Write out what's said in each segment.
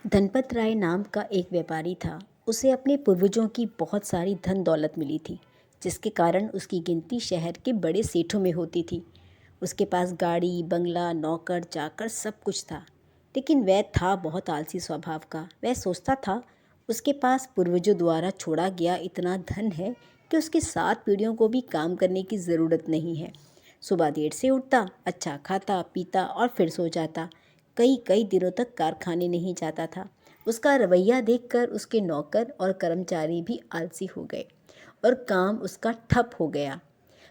धनपत राय नाम का एक व्यापारी था। उसे अपने पूर्वजों की बहुत सारी धन दौलत मिली थी, जिसके कारण उसकी गिनती शहर के बड़े सेठों में होती थी। उसके पास गाड़ी, बंगला, नौकर चाकर सब कुछ था। लेकिन वह था बहुत आलसी स्वभाव का। वह सोचता था उसके पास पूर्वजों द्वारा छोड़ा गया इतना धन है कि उसकी 7 पीढ़ियों को भी काम करने की ज़रूरत नहीं है। सुबह देर से उठता, अच्छा खाता पीता और फिर सो जाता। कई कई दिनों तक कारखाने नहीं जाता था। उसका रवैया देखकर उसके नौकर और कर्मचारी भी आलसी हो गए और काम उसका ठप हो गया।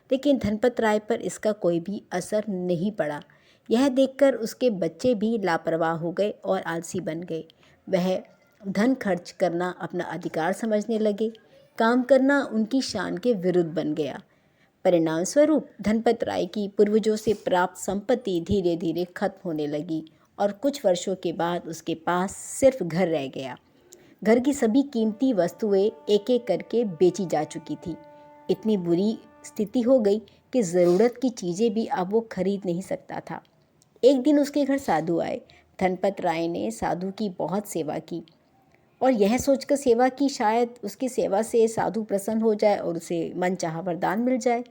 लेकिन धनपत राय पर इसका कोई भी असर नहीं पड़ा। यह देखकर उसके बच्चे भी लापरवाह हो गए और आलसी बन गए। वह धन खर्च करना अपना अधिकार समझने लगे। काम करना उनकी शान के विरुद्ध बन गया। परिणाम स्वरूप धनपत राय की पूर्वजों से प्राप्त संपत्ति धीरे धीरे खत्म होने लगी और कुछ वर्षों के बाद उसके पास सिर्फ घर रह गया। घर की सभी कीमती वस्तुएं एक एक करके बेची जा चुकी थी। इतनी बुरी स्थिति हो गई कि ज़रूरत की चीज़ें भी अब वो खरीद नहीं सकता था। एक दिन उसके घर साधु आए। धनपत राय ने साधु की बहुत सेवा की और यह सोचकर सेवा की शायद उसकी सेवा से साधु प्रसन्न हो जाए और उसे मनचाहा वरदान मिल जाए।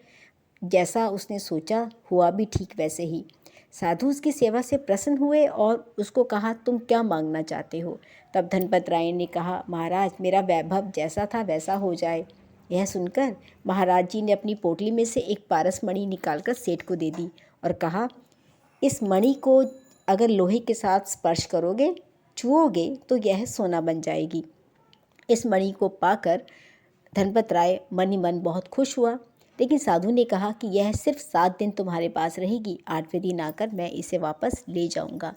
जैसा उसने सोचा हुआ भी ठीक वैसे ही। साधु उसकी सेवा से प्रसन्न हुए और उसको कहा, तुम क्या मांगना चाहते हो? तब धनपत राय ने कहा, महाराज मेरा वैभव जैसा था वैसा हो जाए। यह सुनकर महाराज जी ने अपनी पोटली में से एक पारस मणि निकालकर सेठ को दे दी और कहा, इस मणि को अगर लोहे के साथ स्पर्श करोगे, छुओगे तो यह सोना बन जाएगी। इस मणि को पाकर धनपत राय मन ही मन बहुत खुश हुआ। लेकिन साधु ने कहा कि यह सिर्फ 7 दिन तुम्हारे पास रहेगी, 8वें दिन आकर मैं इसे वापस ले जाऊंगा।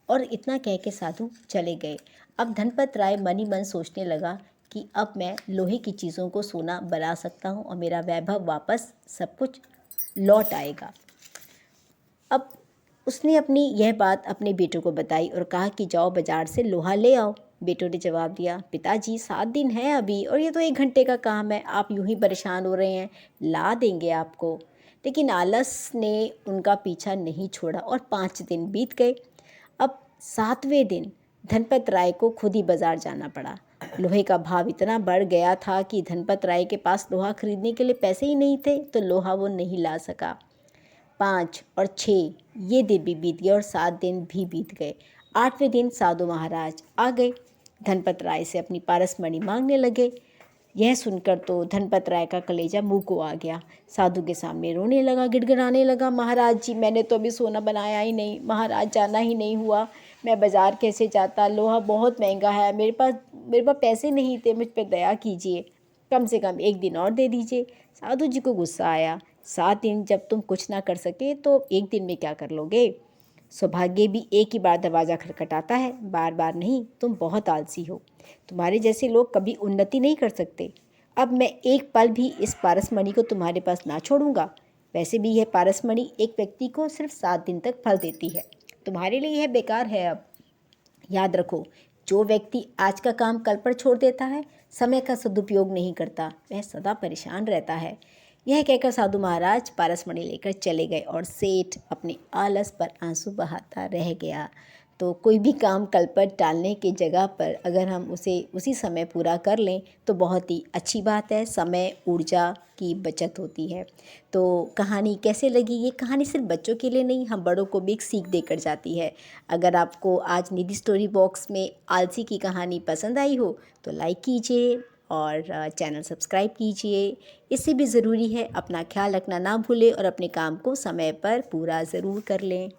और इतना कह के साधु चले गए। अब धनपत राय मन ही मन सोचने लगा कि अब मैं लोहे की चीज़ों को सोना बना सकता हूँ और मेरा वैभव वापस सब कुछ लौट आएगा। अब उसने अपनी यह बात अपने बेटों को बताई और कहा कि जाओ बाजार से लोहा ले आओ। बेटों ने जवाब दिया, पिताजी 7 दिन है अभी और ये तो 1 घंटे का काम है, आप यूं ही परेशान हो रहे हैं, ला देंगे आपको। लेकिन आलस ने उनका पीछा नहीं छोड़ा और 5 दिन बीत गए। अब 7वें दिन धनपत राय को खुद ही बाजार जाना पड़ा। लोहे का भाव इतना बढ़ गया था कि धनपत राय के पास लोहा खरीदने के लिए पैसे ही नहीं थे, तो लोहा वो नहीं ला सका। 5 और 6 ये दिन भी बीत गए और 7 दिन भी बीत गए। 8वें दिन साधु महाराज आ गए। धनपत राय से अपनी पारस मणि मांगने लगे। यह सुनकर तो धनपत राय का कलेजा मुंह को आ गया। साधु के सामने रोने लगा, गिड़गिड़ाने लगा, महाराज जी मैंने तो अभी सोना बनाया ही नहीं, महाराज जाना ही नहीं हुआ, मैं बाजार कैसे जाता, लोहा बहुत महंगा है, मेरे पास पैसे नहीं थे, मुझ पर दया कीजिए, कम से कम 1 दिन और दे दीजिए। साधु जी को गुस्सा आया, 7 दिन जब तुम कुछ ना कर सके तो 1 दिन में क्या कर लोगे? सौभाग्य भी एक ही बार दरवाज़ा खटखटाता है, बार बार नहीं। तुम बहुत आलसी हो, तुम्हारे जैसे लोग कभी उन्नति नहीं कर सकते। अब मैं एक पल भी इस पारसमणि को तुम्हारे पास ना छोड़ूंगा। वैसे भी यह पारसमणि एक व्यक्ति को सिर्फ 7 दिन तक फल देती है, तुम्हारे लिए यह बेकार है। अब याद रखो, जो व्यक्ति आज का काम कल पर छोड़ देता है, समय का सदुपयोग नहीं करता, वह सदा परेशान रहता है। यह कहकर साधु महाराज पारसमणि लेकर चले गए और सेठ अपने आलस पर आंसू बहाता रह गया। तो कोई भी काम कल पर टालने की जगह पर अगर हम उसे उसी समय पूरा कर लें तो बहुत ही अच्छी बात है, समय ऊर्जा की बचत होती है। तो कहानी कैसे लगी? ये कहानी सिर्फ बच्चों के लिए नहीं, हम बड़ों को भी एक सीख देकर जाती है। अगर आपको आज निधि स्टोरी बॉक्स में आलसी की कहानी पसंद आई हो तो लाइक कीजिए और चैनल सब्सक्राइब कीजिए। इससे भी ज़रूरी है अपना ख्याल रखना ना भूलें और अपने काम को समय पर पूरा ज़रूर कर लें।